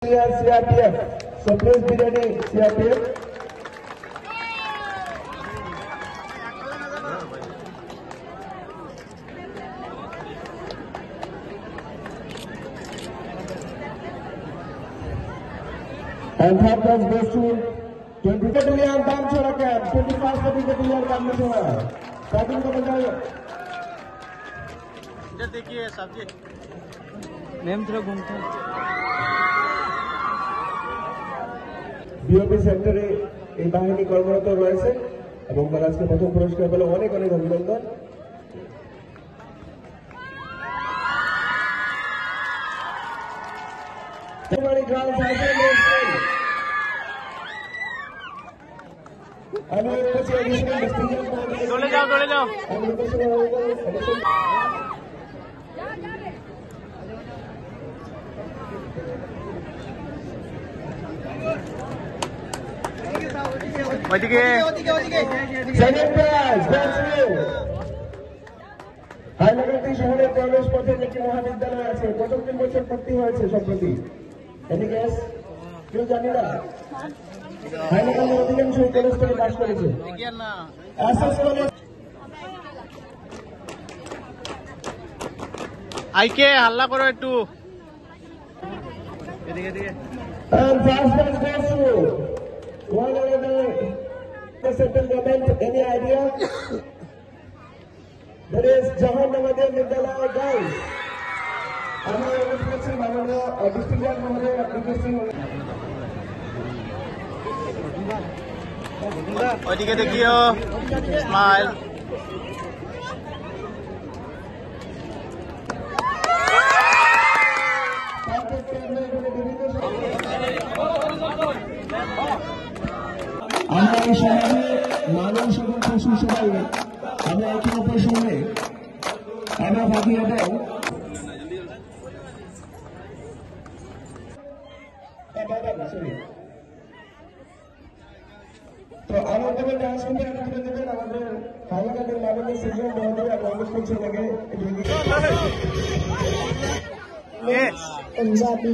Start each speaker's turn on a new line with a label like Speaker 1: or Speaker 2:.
Speaker 1: CRPF. So please be ready, CRPF. And third prize goes to 20 Battalion Damchora Camp, 21st Battalion Damchora. Starting to बताइए।
Speaker 2: इधर देखिए साथी। Name थोड़ा घूमता है।
Speaker 1: বিওপি সেক্টরে এই বাহিনী কর্মরত রয়েছে এবং তারা আজকে প্রথম পুরস্কার পেল। অনেক অনেক অভিনন্দন।
Speaker 2: চলে যাও চলে যাও। ওইদিকে
Speaker 1: হাইলাকান্দি শহরের প্রবেশ পথে একটি মহাবিদ্যালয় আছে। গত 3 বছর ভর্তি হয়েছে সম্প্রতি। এদিকে কেউ জানি না হাইলাকান্দির অধিকাংশ কলেজ থেকে পাশ করেছে।
Speaker 2: আইকে হাল্লা করো একটু। এদিকে এদিকে।
Speaker 1: And fast goes to one another. The settlement. Any idea? That is Jahannamadir Vidyalaya guys. আমি অনুরোধ করছি মাননীয় ডিস্ট্রিক্ট মহোদয় application
Speaker 2: ওইদিকে দেখিও। স্মাইল।
Speaker 1: আমরা এই সমাজে মানুষ এবং পশু সবাই আমরা একে অপরের সঙ্গে আমরা ভাবি এবং তো আমাদের ডান্স করতে দেবেন আমাদের হাইলাকান্দির মাননীয় সিজন মহোদয় এবং অনুরোধ করছি ওনাকে
Speaker 2: पंजाबी